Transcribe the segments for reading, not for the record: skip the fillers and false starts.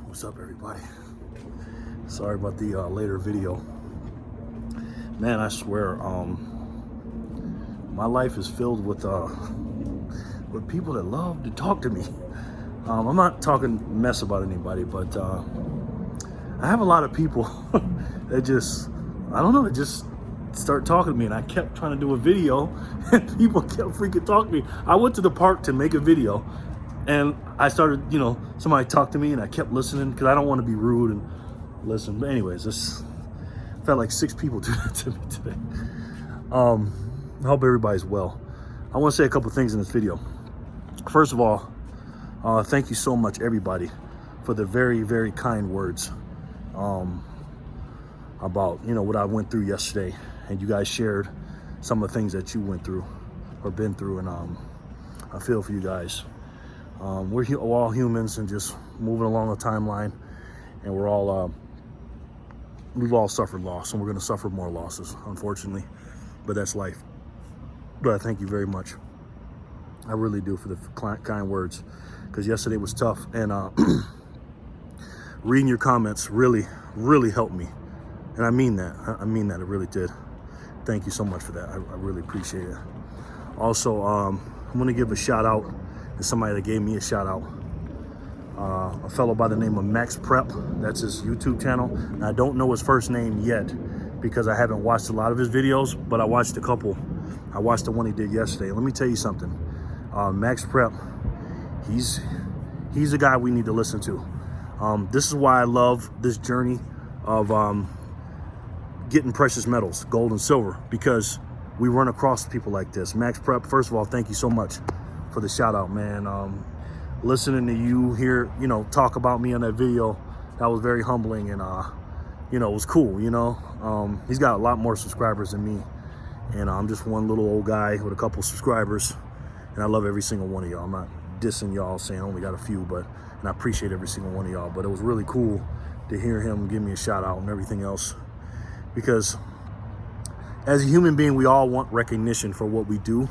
What's up, everybody? Sorry about the later video. Man, I swear, my life is filled with people that love to talk to me. I'm not talking mess about anybody, but I have a lot of people that just, I don't know, that just start talking to me. And I kept trying to do a video, and people kept freaking talking to me. I went to the park to make a video, and I started, somebody talked to me, and I kept listening because I don't want to be rude and listen. But anyways, this felt like 6 people do that to me today. I hope everybody's well. I want to say a couple things in this video. First of all, thank you so much, everybody, for the very, very kind words about, what I went through yesterday. And you guys shared some of the things that you went through or been through. And I feel for you guys. We're all humans and just moving along the timeline. And we're all, we've all suffered loss, and we're going to suffer more losses, unfortunately. But that's life. But I thank you very much. I really do, for the kind words, because yesterday was tough, and reading your comments really, really helped me. And I mean that. I mean that. It really did. Thank you so much for that. I really appreciate it. Also, I'm going to give a shout out to somebody that gave me a shout out. A fellow by the name of Max Prep. That's his YouTube channel. And I don't know his first name yet because I haven't watched a lot of his videos, but I watched a couple. I watched the one he did yesterday. Let me tell you something. Max Prep, he's a guy we need to listen to. This is why I love this journey of getting precious metals, gold and silver, because we run across people like this. Max Prep, first of all, thank you so much for the shout out, man. Listening to you here, talk about me on that video, that was very humbling, and it was cool. He's got a lot more subscribers than me, and I'm just one little old guy with a couple subscribers, and I love every single one of y'all. I'm not dissing y'all, saying I only got a few, and I appreciate every single one of y'all. But it was really cool to hear him give me a shout out and everything else, because as a human being, we all want recognition for what we do,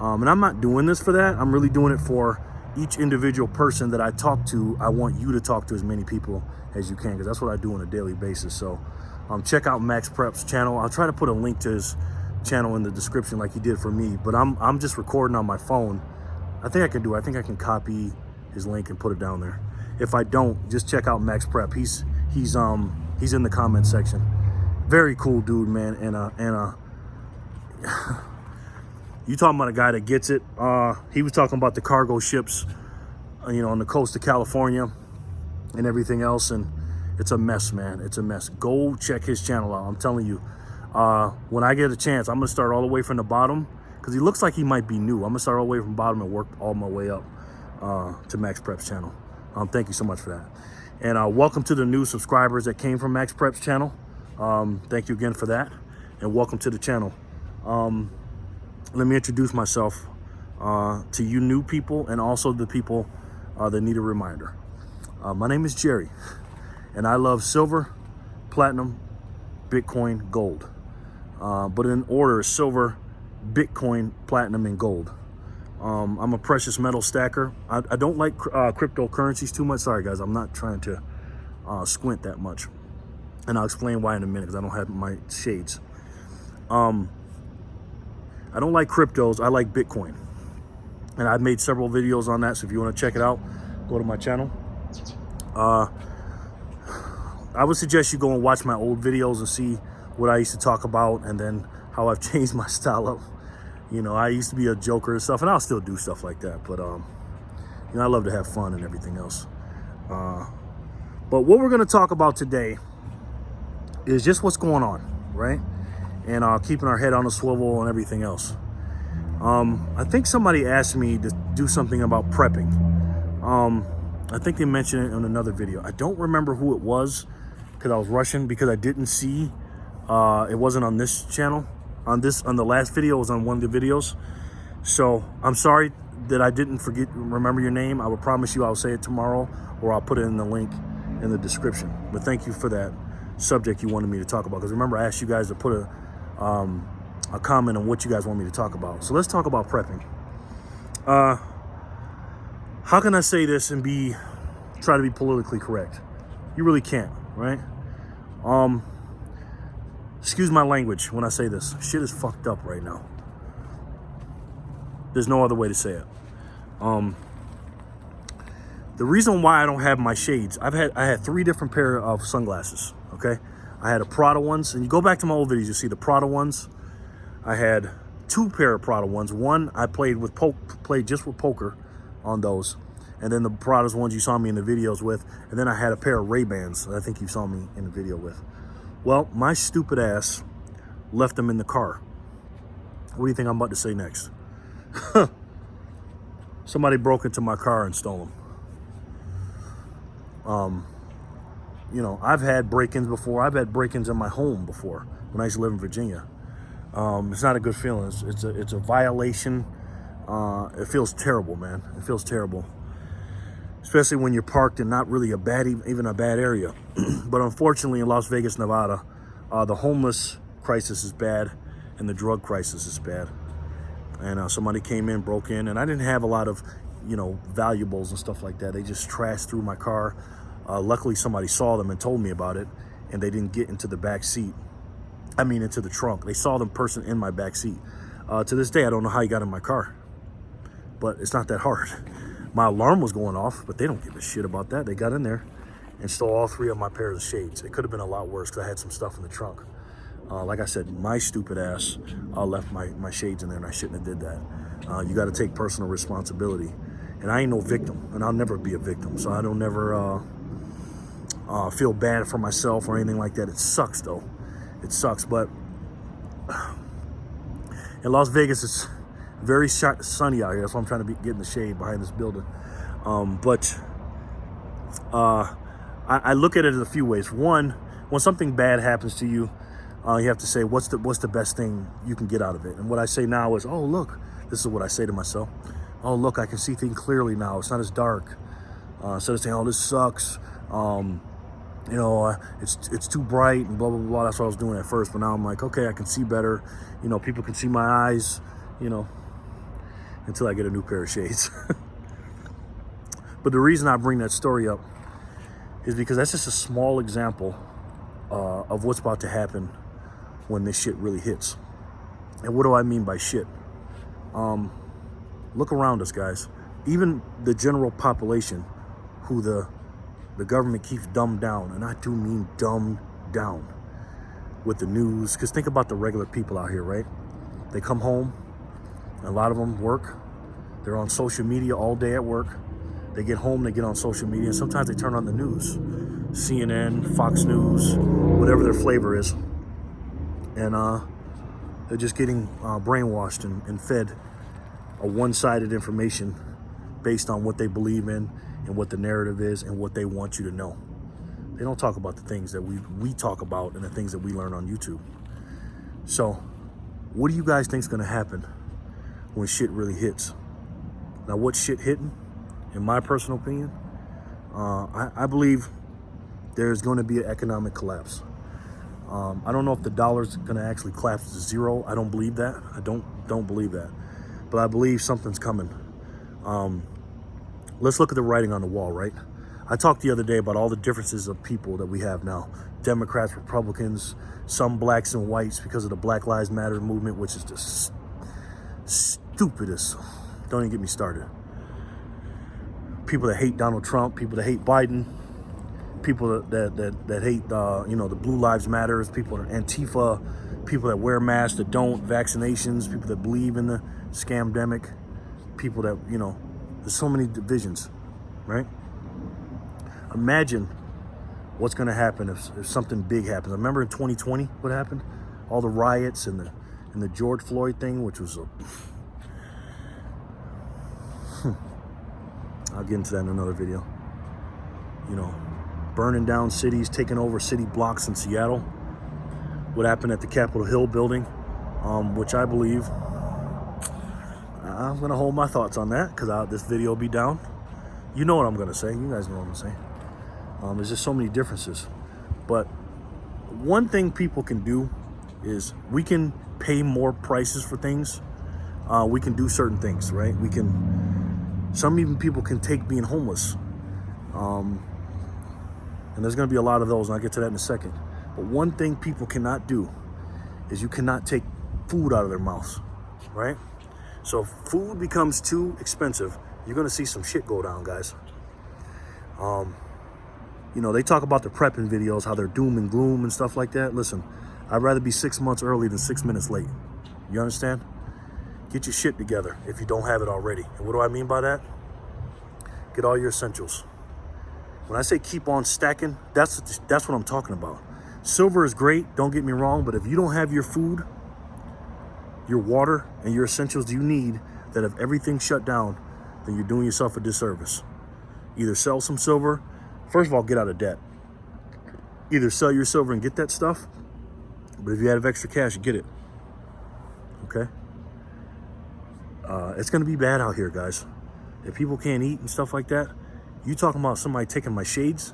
and I'm not doing this for that. I'm really doing it for each individual person that I talk to. I want you to talk to as many people as you can, because that's what I do on a daily basis. So check out Max Prep's channel. I'll try to put a link to his channel in the description like he did for me, but I'm just recording on my phone. I think I can copy his link and put it down there. If I don't, just check out Max Prep. He's in the comment section. Very cool dude, man. And you talking about a guy that gets it. He was talking about the cargo ships, on the coast of California and everything else. And it's a mess, man. It's a mess. Go check his channel out. I'm telling you, when I get a chance, I'm going to start all the way from the bottom, because he looks like he might be new. I'm going to start all the way from the bottom and work all my way up to Max Prep's channel. Thank you so much for that. And welcome to the new subscribers that came from Max Prep's channel. Thank you again for that. And welcome to the channel. Let me introduce myself to you new people, and also the people that need a reminder. My name is Jerry, and I love silver, platinum, Bitcoin, gold. But in order: silver, Bitcoin, platinum, and gold. I'm a precious metal stacker. I don't like cryptocurrencies too much. Sorry, guys, I'm not trying to squint that much. And I'll explain why in a minute, because I don't have my shades. I don't like cryptos. I like Bitcoin. And I've made several videos on that, so if you want to check it out, go to my channel. I would suggest you go and watch my old videos and see what I used to talk about, and then how I've changed my style up. I used to be a joker and stuff, and I'll still do stuff like that. But, I love to have fun and everything else. But what we're going to talk about today is just what's going on, right? And keeping our head on a swivel and everything else. I think somebody asked me to do something about prepping. I think they mentioned it in another video. I don't remember who it was, because I was rushing, because I didn't see, it wasn't on this channel. On the last video, it was on one of the videos. So I'm sorry that I didn't remember your name. I will promise you I'll say it tomorrow, or I'll put it in the link in the description. But thank you for that subject you wanted me to talk about, because remember, I asked you guys to put a comment on what you guys want me to talk about. So let's talk about prepping. How can I say this and be try to be politically correct. You really can't, right? Excuse my language when I say this. Shit is fucked up right now. There's no other way to say it. The reason why I don't have my shades, I had 3 different pair of sunglasses, okay? I had a Prada ones, and you go back to my old videos, you see the Prada ones. I had 2 pair of Prada ones. One I played just with poker on those, and then the Prada's ones you saw me in the videos with, and then I had a pair of Ray-Bans that I think you saw me in the video with. Well, my stupid ass left them in the car. What do you think I'm about to say next? Somebody broke into my car and stole them. You know, I've had break-ins before. I've had break-ins in my home before when I used to live in Virginia. It's not a good feeling. It's a violation. It feels terrible, man. It feels terrible, especially when you're parked in not really even a bad area. But unfortunately, in Las Vegas, Nevada, the homeless crisis is bad, and the drug crisis is bad. And somebody came in, broke in, and I didn't have a lot of, you know, valuables and stuff like that. They just trashed through my car. Luckily, somebody saw them and told me about it, and they didn't get into the back seat. I mean, into the trunk. They saw the person in my back seat. To this day, I don't know how he got in my car, but it's not that hard. My alarm was going off, but they don't give a shit about that. They got in there and stole all 3 of my pairs of shades. It could have been a lot worse because I had some stuff in the trunk. Like I said, my stupid ass left my shades in there, and I shouldn't have did that. You got to take personal responsibility. And I ain't no victim, and I'll never be a victim, so I don't never feel bad for myself or anything like that. It sucks, though. It sucks, but in Las Vegas, it's very sunny out here. That's why I'm trying to get in the shade behind this building. I look at it in a few ways. One, when something bad happens to you, you have to say, what's the best thing you can get out of it? And what I say now is, oh, look, this is what I say to myself. Oh, look, I can see things clearly now. It's not as dark. Instead of saying, oh, this sucks, you know, it's too bright and blah, blah, blah. That's what I was doing at first. But now I'm like, okay, I can see better. You know, people can see my eyes, you know, until I get a new pair of shades. But the reason I bring that story up is because that's just a small example of what's about to happen when this shit really hits. And what do I mean by shit? Look around us, guys. Even the general population, who the government keeps dumbed down, and I do mean dumbed down with the news. Because think about the regular people out here, right? They come home, and a lot of them work. They're on social media all day at work. They get home, they get on social media, and sometimes they turn on the news. CNN, Fox News, whatever their flavor is. And they're just getting brainwashed and fed a one-sided information based on what they believe in and what the narrative is and what they want you to know. They don't talk about the things that we talk about and the things that we learn on YouTube. So what do you guys think is going to happen when shit really hits? Now, what's shit hitting? In my personal opinion, I believe there's going to be an economic collapse. I don't know if the dollar's going to actually collapse to zero. I don't believe that. I don't believe that. But I believe something's coming. Let's look at the writing on the wall, right? I talked the other day about all the differences of people that we have now. Democrats, Republicans, some blacks and whites because of the Black Lives Matter movement, which is just stupidest. Don't even get me started. People that hate Donald Trump, people that hate Biden, people that hate, you know, the Blue Lives Matters, people that are Antifa, people that wear masks, that don't, vaccinations, people that believe in the scamdemic, people that, you know, there's so many divisions, right? Imagine what's going to happen if something big happens. Remember in 2020 what happened? All the riots and the George Floyd thing, which was a... I'll get into that in another video. You know, burning down cities, taking over city blocks in Seattle. What happened at the Capitol Hill building, which I believe... I'm going to hold my thoughts on that because this video will be down. You know what I'm going to say. You guys know what I'm going to say. There's just so many differences. But one thing people can do is we can pay more prices for things. We can do certain things, right? Some even people can take being homeless. And there's going to be a lot of those, and I'll get to that in a second. But one thing people cannot do is you cannot take food out of their mouths, right? So if food becomes too expensive, you're going to see some shit go down, guys. You know, they talk about the prepping videos, how they're doom and gloom and stuff like that. Listen, I'd rather be 6 months early than 6 minutes late. You understand? Get your shit together if you don't have it already. And what do I mean by that? Get all your essentials. When I say keep on stacking, that's what I'm talking about. Silver is great, don't get me wrong, but if you don't have your food, your water, and your essentials you need, that if everything shut down, then you're doing yourself a disservice. Either sell some silver. First of all, get out of debt. Either sell your silver and get that stuff, but if you have extra cash, get it. Okay? It's going to be bad out here, guys. If people can't eat and stuff like that, you talking about somebody taking my shades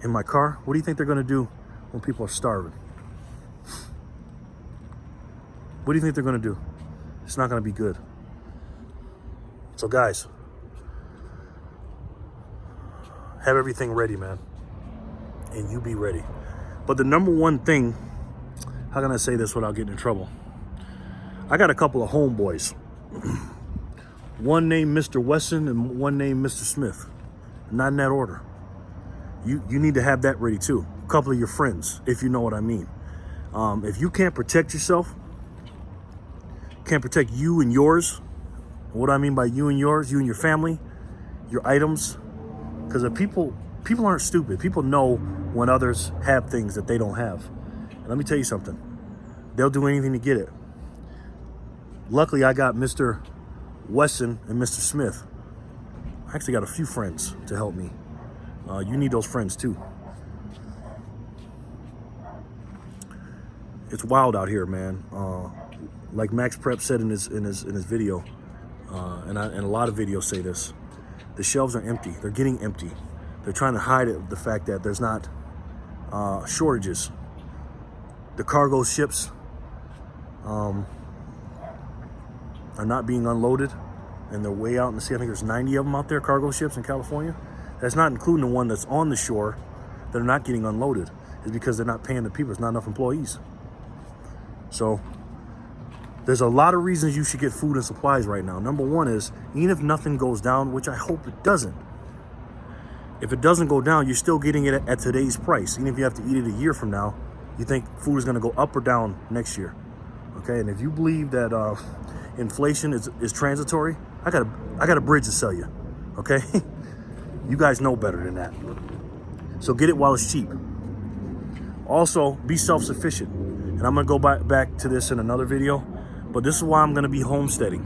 in my car? What do you think they're going to do when people are starving? What do you think they're going to do? It's not going to be good. So, guys, have everything ready, man. And you be ready. But the number one thing, how can I say this without getting in trouble? I got a couple of homeboys. One named Mr. Wesson and one named Mr. Smith. Not in that order. You need to have that ready too. A couple of your friends, if you know what I mean. If you can't protect yourself, can't protect you and yours, what I mean by you and yours, you and your family, your items, because if people aren't stupid. People know when others have things that they don't have. And let me tell you something. They'll do anything to get it. Luckily, I got Mr. Wesson and Mr. Smith. I actually got a few friends to help me. You need those friends too. It's wild out here, man. Like Max Prep said in his video, and a lot of videos say this. The shelves are empty. They're getting empty. They're trying to hide the fact that there's not shortages. The cargo ships are not being unloaded, and they're way out in the sea. I think there's 90 of them out there, cargo ships in California. That's not including the one that's on the shore that are not getting unloaded. It's because they're not paying the people. There's not enough employees. So there's a lot of reasons you should get food and supplies right now. Number one is, even if nothing goes down, which I hope it doesn't, if it doesn't go down, you're still getting it at today's price. Even if you have to eat it a year from now, you think food is going to go up or down next year. Okay, and if you believe that inflation is transitory, I got a bridge to sell you. Okay, you guys know better than that. So get it while it's cheap. Also, be self-sufficient. And I'm going to go back to this in another video, but this is why I'm going to be homesteading.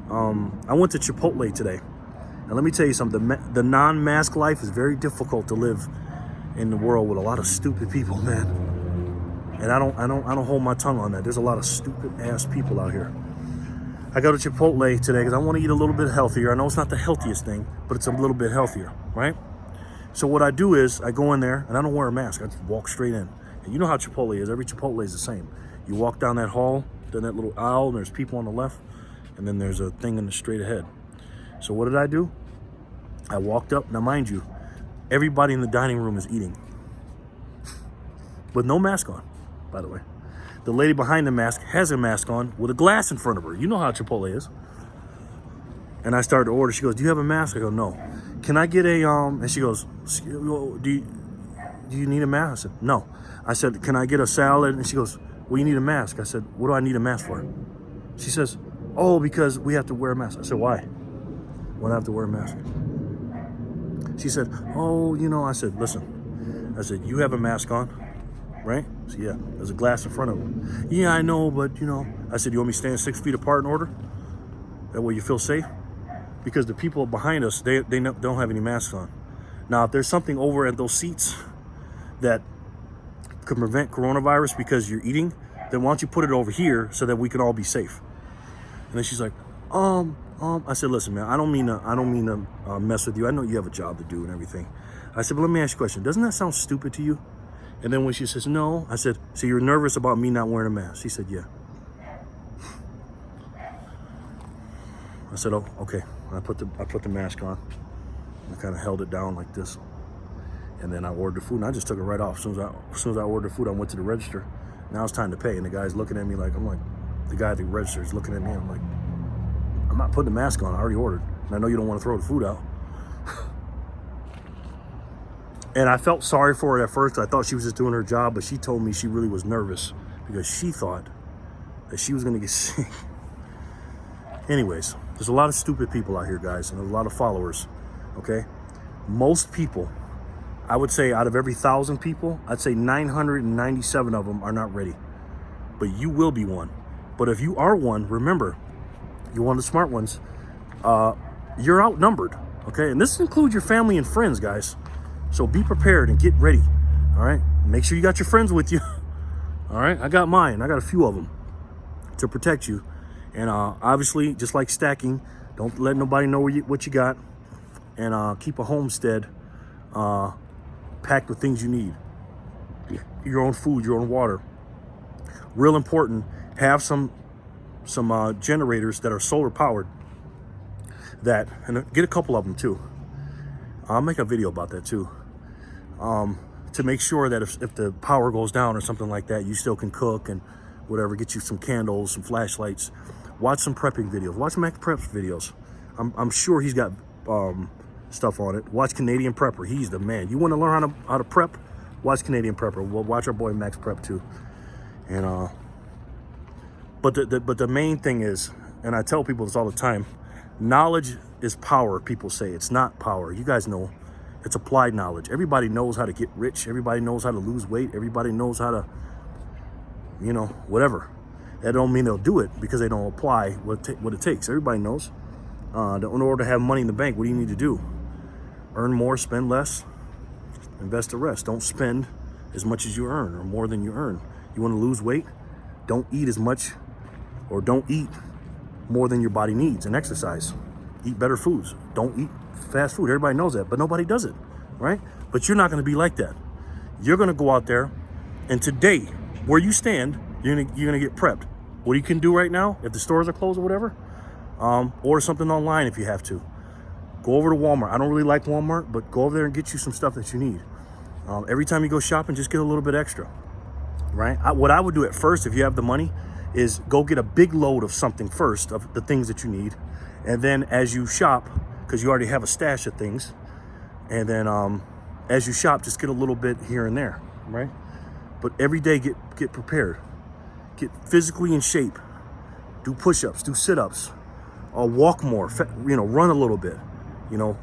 I went to Chipotle today. And let me tell you something, the non-mask life is very difficult to live in the world with a lot of stupid people, man. And I don't hold my tongue on that. There's a lot of stupid ass people out here. I go to Chipotle today because I want to eat a little bit healthier. I know it's not the healthiest thing, but it's a little bit healthier, right? So what I do is I go in there and I don't wear a mask. I just walk straight in. And you know how Chipotle is. Every Chipotle is the same. You walk down that hall, then that little aisle, and there's people on the left, and then there's a thing in the straight ahead. So what did I do? I walked up. Now, mind you, everybody in the dining room is eating with no mask on, by the way. The lady behind the mask has a mask on with a glass in front of her. You know how Chipotle is. And I started to order. She goes, "Do you have a mask?" I go, "No." "Can I get a and she goes, "Do you need a mask?" I said, "No." I said, "Can I get a salad?" And she goes, "Well, you need a mask." I said, "What do I need a mask for?" She says, "Oh, because we have to wear a mask." I said, "Why? Why do I have to wear a mask?" She said, "Oh, you know." I said, "Listen," I said, "you have a mask on, right?" So yeah, there's a glass in front of them. "Yeah, I know, but you know." I said, "You want me to stand 6 feet apart in order? That way you feel safe?" Because the people behind us, they don't have any masks on. Now, if there's something over at those seats that could prevent coronavirus because you're eating, then why don't you put it over here so that we can all be safe? And then she's like, I said, "Listen, man, I don't mean to mess with you. I know you have a job to do and everything." I said, "But let me ask you a question. Doesn't that sound stupid to you?" And then when she says no, I said, "So you're nervous about me not wearing a mask?" She said, "Yeah." I said, "Oh, okay." I put the mask on. I kind of held it down like this. And then I ordered the food, and I just took it right off. As soon as I ordered the food, I went to the register. Now it's time to pay, and the guy's looking at me like, the guy at the register is looking at me. I'm like, I'm not putting the mask on. I already ordered, and I know you don't want to throw the food out. And I felt sorry for her at first. I thought she was just doing her job, but she told me she really was nervous because she thought that she was going to get sick. Anyways, there's a lot of stupid people out here, guys, and there's a lot of followers, okay? Most people, I would say out of every 1,000 people, I'd say 997 of them are not ready. But you will be one. But if you are one, remember, you're one of the smart ones, you're outnumbered, okay? And this includes your family and friends, guys. So be prepared and get ready, all right? Make sure you got your friends with you, all right? I got mine. I got a few of them to protect you. And obviously, just like stacking, don't let nobody know what you got. And keep a homestead packed with things you need. Your own food, your own water. Real important, have some generators that are solar powered. And get a couple of them too. I'll make a video about that too. To make sure that if the power goes down or something like that, you still can cook and whatever. Get you some candles, some flashlights. Watch some prepping videos. Watch Max Prep's videos. I'm sure he's got stuff on it. Watch Canadian Prepper. He's the man. You want to learn how to prep? Watch Canadian Prepper. Well, watch our boy Max Prep too. And but the main thing is, and I tell people this all the time, knowledge is power. People say it's not power. You guys know. It's applied knowledge. Everybody knows how to get rich. Everybody knows how to lose weight. Everybody knows how to, whatever. That don't mean they'll do it because they don't apply what it takes. Everybody knows. In order to have money in the bank, what do you need to do? Earn more, spend less, invest the rest. Don't spend as much as you earn or more than you earn. You want to lose weight? Don't eat as much or don't eat more than your body needs and exercise. Eat better foods. Don't eat fast food. Everybody knows that, but nobody does it, right? But you're not going to be like that. You're going to go out there, and today, where you stand, you're gonna get prepped. What you can do right now, if the stores are closed or whatever, order something online if you have to. Go over to Walmart. I don't really like Walmart, but go over there and get you some stuff that you need. Every time you go shopping, just get a little bit extra, right? What I would do at first, if you have the money, is go get a big load of something first, of the things that you need, and then as you shop, because you already have a stash of things, and then as you shop, just get a little bit here and there, right? But every day, get prepared. Get physically in shape. Do push-ups, do sit-ups, walk more, run a little bit.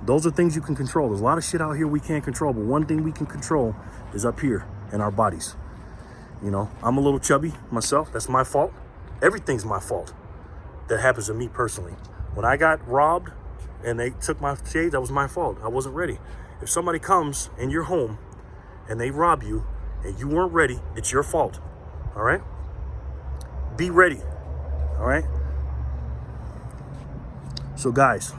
Those are things you can control. There's a lot of shit out here we can't control, but one thing we can control is up here in our bodies. I'm a little chubby myself. That's my fault. Everything's my fault. That happens to me personally. When I got robbed and they took my shades, that was my fault. I wasn't ready. If somebody comes in your home and they rob you and you weren't ready, it's your fault. All right? Be ready. All right? So guys,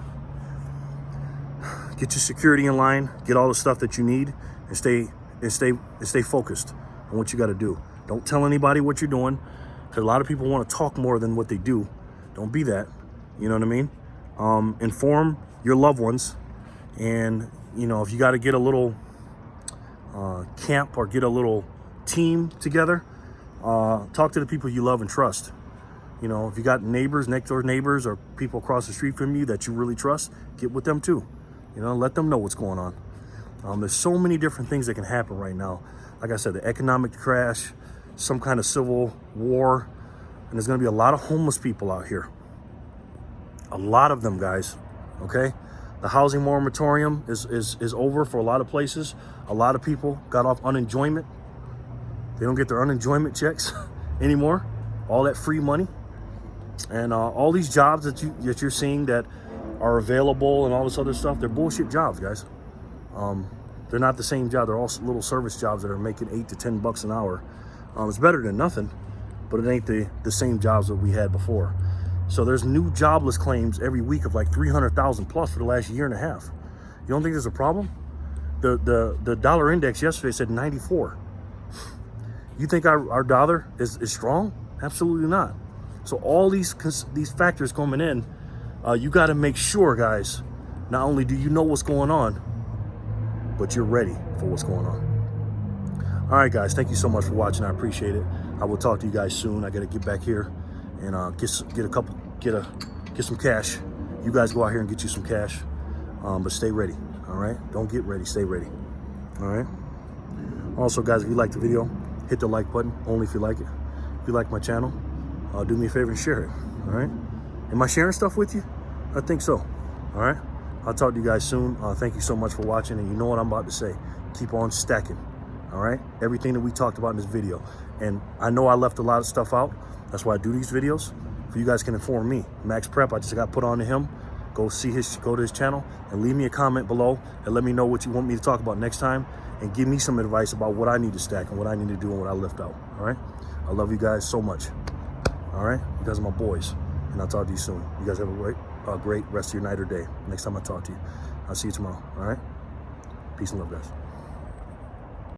get your security in line, get all the stuff that you need, and stay focused on what you got to do. Don't tell anybody what you're doing, because a lot of people want to talk more than what they do. Don't be that. You know what I mean? Inform your loved ones, and if you got to get a little camp or get a little team together, talk to the people you love and trust. If you got neighbors, next door neighbors, or people across the street from you that you really trust, get with them too. Let them know what's going on. There's so many different things that can happen right now. Like I said, the economic crash, some kind of civil war, and there's going to be a lot of homeless people out here. A lot of them, guys. Okay? The housing moratorium is over for a lot of places. A lot of people got off unemployment. They don't get their unemployment checks anymore. All that free money. And all these jobs that you're seeing that are available and all this other stuff, they're bullshit jobs, guys. They're not the same job. They're all little service jobs that are making $8 to $10 an hour. It's better than nothing, but it ain't the same jobs that we had before. So there's new jobless claims every week of like 300,000 plus for the last year and a half. You don't think there's a problem? The dollar index yesterday said 94. You think our dollar is strong? Absolutely not. So all these factors coming in, you got to make sure, guys, not only do you know what's going on, but you're ready for what's going on. All right, guys, thank you so much for watching. I appreciate it. I will talk to you guys soon. I got to get back here and get some cash. You guys go out here and get you some cash, but stay ready. All right, don't get ready. Stay ready. All right. Also, guys, if you like the video, hit the like button. Only if you like it. If you like my channel, do me a favor and share it. All right. Am I sharing stuff with you? I think so. All right. I'll talk to you guys soon. Thank you so much for watching. And you know what I'm about to say. Keep on stacking. All right. Everything that we talked about in this video. And I know I left a lot of stuff out. That's why I do these videos. So you guys can inform me. Max Prep, I just got put on to him. Go to his channel and leave me a comment below and let me know what you want me to talk about next time. And give me some advice about what I need to stack and what I need to do and what I left out. All right. I love you guys so much. All right. You guys are my boys. And I'll talk to you soon. You guys have a great rest of your night or day. Next time I talk to you. I'll see you tomorrow. All right. Peace and love, guys.